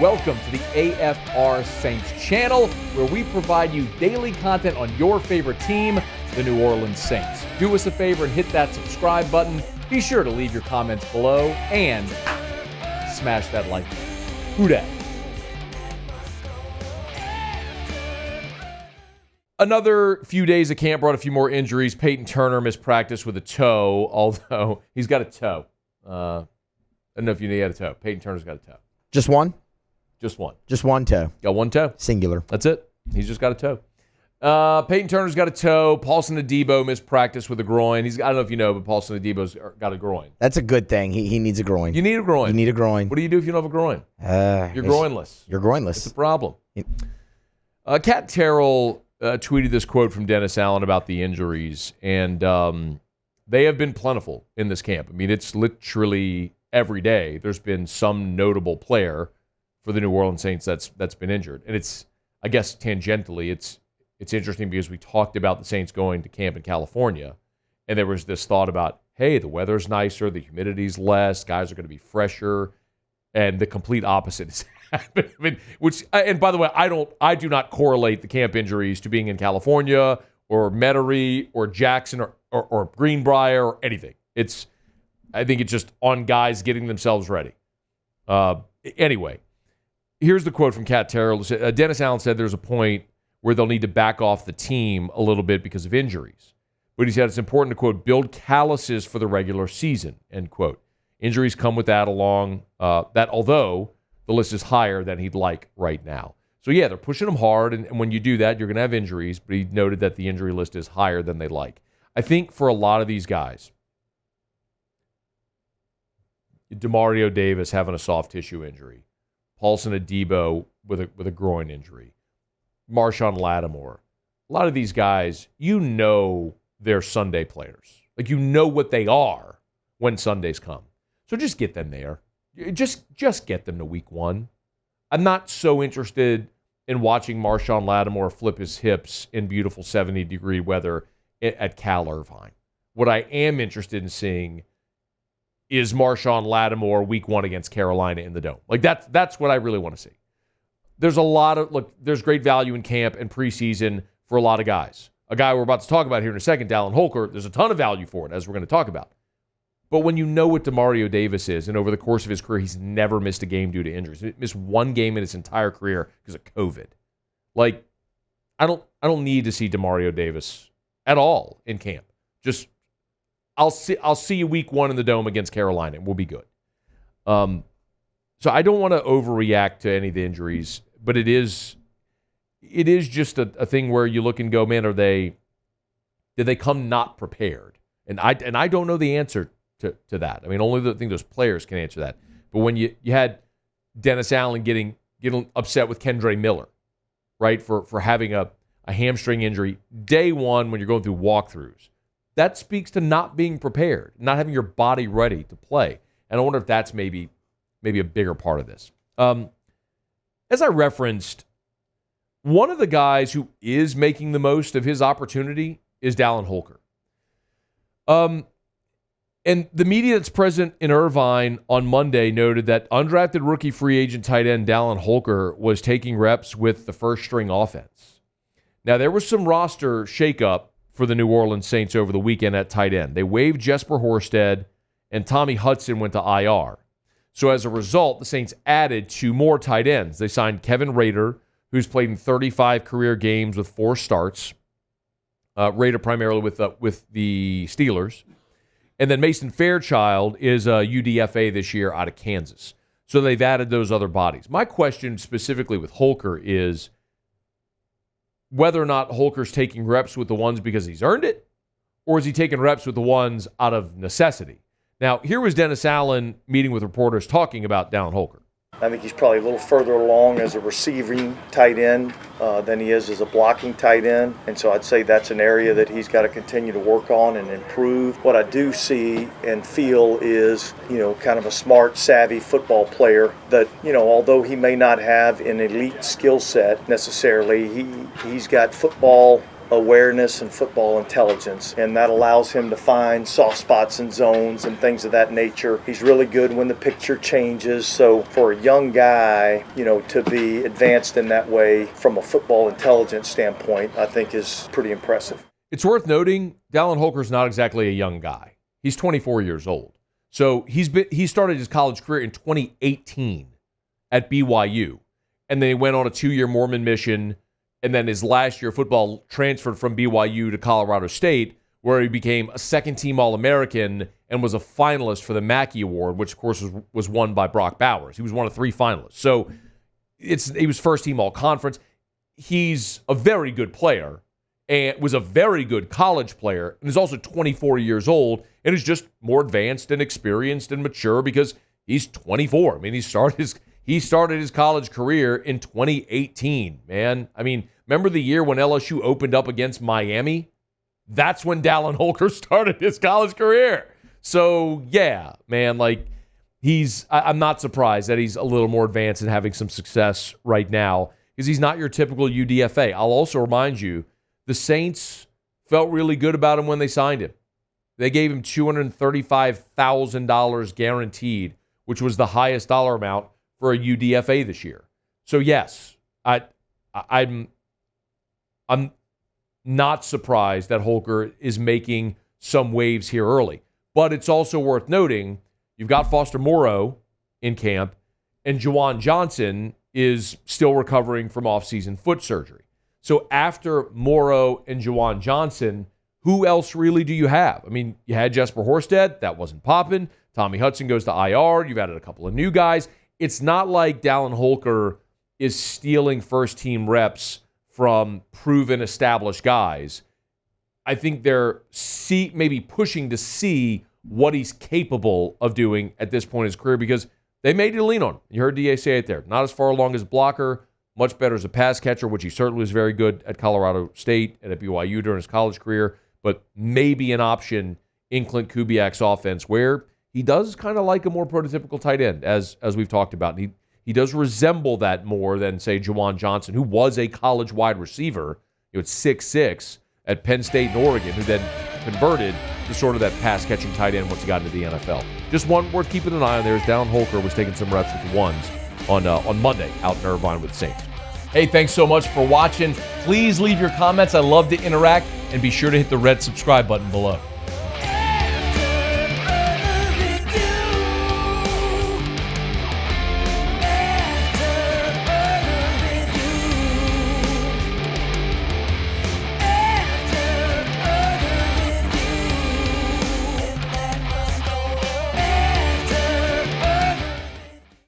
Welcome to the AFR Saints channel, where we provide you daily content on your favorite team, the New Orleans Saints. Do us a favor and hit that subscribe button. Be sure to leave your comments below and smash that like button. Who dat? Another few days of camp brought a few more injuries. Peyton Turner missed practice with a toe, although he's got a toe. I don't know if you know he had a toe. Peyton Turner's got a toe. Just one? Just one. Just one toe. Got one toe. Singular. That's it. He's just got a toe. Peyton Turner's got a toe. Paulson Adebo missed practice with a groin. I don't know if you know, but Paulson Adebo's got a groin. That's a good thing. He needs a groin. You need a groin. You need a groin. What do you do if you don't have a groin? You're groinless. You're groinless. It's a problem. Cat Terrell tweeted this quote from Dennis Allen about the injuries, and they have been plentiful in this camp. I mean, it's literally every day there's been some notable player for the New Orleans Saints that's been injured. And it's, I guess, tangentially, it's interesting because we talked about the Saints going to camp in California, and there was this thought about, hey, the weather's nicer, the humidity's less, guys are going to be fresher, and the complete opposite has happened. I mean, and by the way, I do not correlate the camp injuries to being in California or Metairie or Jackson or Greenbrier or anything. I think it's just on guys getting themselves ready. Anyway, here's the quote from Cat Terrell. Dennis Allen said there's a point where they'll need to back off the team a little bit because of injuries. But he said it's important to, quote, build calluses for the regular season, end quote. Injuries come with that although the list is higher than he'd like right now. So, yeah, they're pushing him hard, and when you do that, you're going to have injuries, but he noted that the injury list is higher than they'd like. I think for a lot of these guys, Demario Davis having a soft tissue injury, Paulson Adebo with a groin injury, Marshawn Lattimore. A lot of these guys, you know they're Sunday players. Like, you know what they are when Sundays come. So just get them there. Just get them to week one. I'm not so interested in watching Marshawn Lattimore flip his hips in beautiful 70-degree weather at Cal Irvine. What I am interested in seeing is Marshawn Lattimore week one against Carolina in the Dome. Like, that's what I really want to see. There's there's great value in camp and preseason for a lot of guys. A guy we're about to talk about here in a second, Dallin Hulker, there's a ton of value for it, as we're going to talk about. But when you know what Demario Davis is, and over the course of his career, he's never missed a game due to injuries. He missed one game in his entire career because of COVID. Like, I don't need to see Demario Davis at all in camp. Just I'll see you week one in the Dome against Carolina, and we'll be good. So I don't want to overreact to any of the injuries, but it is just a thing where you look and go, man, did they come not prepared? And I don't know the answer to that. I mean, only those players can answer that. But when you had Dennis Allen getting upset with Kendre Miller, right, for having a hamstring injury day one when you're going through walkthroughs, that speaks to not being prepared, not having your body ready to play. And I wonder if that's maybe a bigger part of this. As I referenced, one of the guys who is making the most of his opportunity is Dallin Hulker. And the media that's present in Irvine on Monday noted that undrafted rookie free agent tight end Dallin Hulker was taking reps with the first-string offense. Now, there was some roster shakeup for the New Orleans Saints over the weekend at tight end. They waived Jesper Horsted, and Tommy Hudson went to IR. So as a result, the Saints added two more tight ends. They signed Kevin Rader, who's played in 35 career games with 4 starts. Rader primarily with the Steelers. And then Mason Fairchild is a UDFA this year out of Kansas. So they've added those other bodies. My question specifically with Hulker is whether or not Hulker's taking reps with the ones because he's earned it, or is he taking reps with the ones out of necessity? Now, here was Dennis Allen meeting with reporters talking about Dallin Hulker. I think he's probably a little further along as a receiving tight end than he is as a blocking tight end. And so I'd say that's an area that he's got to continue to work on and improve. What I do see and feel is, kind of a smart, savvy football player that, although he may not have an elite skill set necessarily, he's got football awareness and football intelligence, and that allows him to find soft spots and zones and things of that nature. He's really good when the picture changes. So for a young guy, to be advanced in that way from a football intelligence standpoint, I think is pretty impressive. It's worth noting, Dallin Hulker's not exactly a young guy. He's 24 years old. So he started his college career in 2018 at BYU, and then he went on a 2-year Mormon mission, and then his last year of football transferred from BYU to Colorado State, where he became a second-team All-American and was a finalist for the Mackey Award, which, of course, was won by Brock Bowers. He was one of 3 finalists. So he was first-team All-Conference. He's a very good player and was a very good college player, and is also 24 years old and is just more advanced and experienced and mature because he's 24. I mean, he started his college career in 2018, man. I mean, remember the year when LSU opened up against Miami? That's when Dallin Hulker started his college career. So, yeah, man, I'm not surprised that he's a little more advanced and having some success right now because he's not your typical UDFA. I'll also remind you, the Saints felt really good about him when they signed him. They gave him $235,000 guaranteed, which was the highest dollar amount for a UDFA this year. So yes, I'm not surprised that Hulker is making some waves here early. But it's also worth noting, you've got Foster Moreau in camp, and Juwan Johnson is still recovering from offseason foot surgery. So after Moreau and Juwan Johnson, who else really do you have? I mean, you had Jesper Horsted. That wasn't popping. Tommy Hudson goes to IR. You've added a couple of new guys. It's not like Dallin Hulker is stealing first-team reps from proven, established guys. I think they're maybe pushing to see what he's capable of doing at this point in his career because they made you lean on him. You heard DA say it there. Not as far along as a blocker, much better as a pass catcher, which he certainly was very good at Colorado State and at BYU during his college career, but maybe an option in Clint Kubiak's offense where he does kind of like a more prototypical tight end, as we've talked about. And he does resemble that more than, say, Juwan Johnson, who was a college wide receiver, at 6'6", at Penn State and Oregon, who then converted to sort of that pass-catching tight end once he got into the NFL. Just one worth keeping an eye on there is Dallin Hulker was taking some reps with the ones on Monday out in Irvine with the Saints. Hey, thanks so much for watching. Please leave your comments. I love to interact, and be sure to hit the red subscribe button below.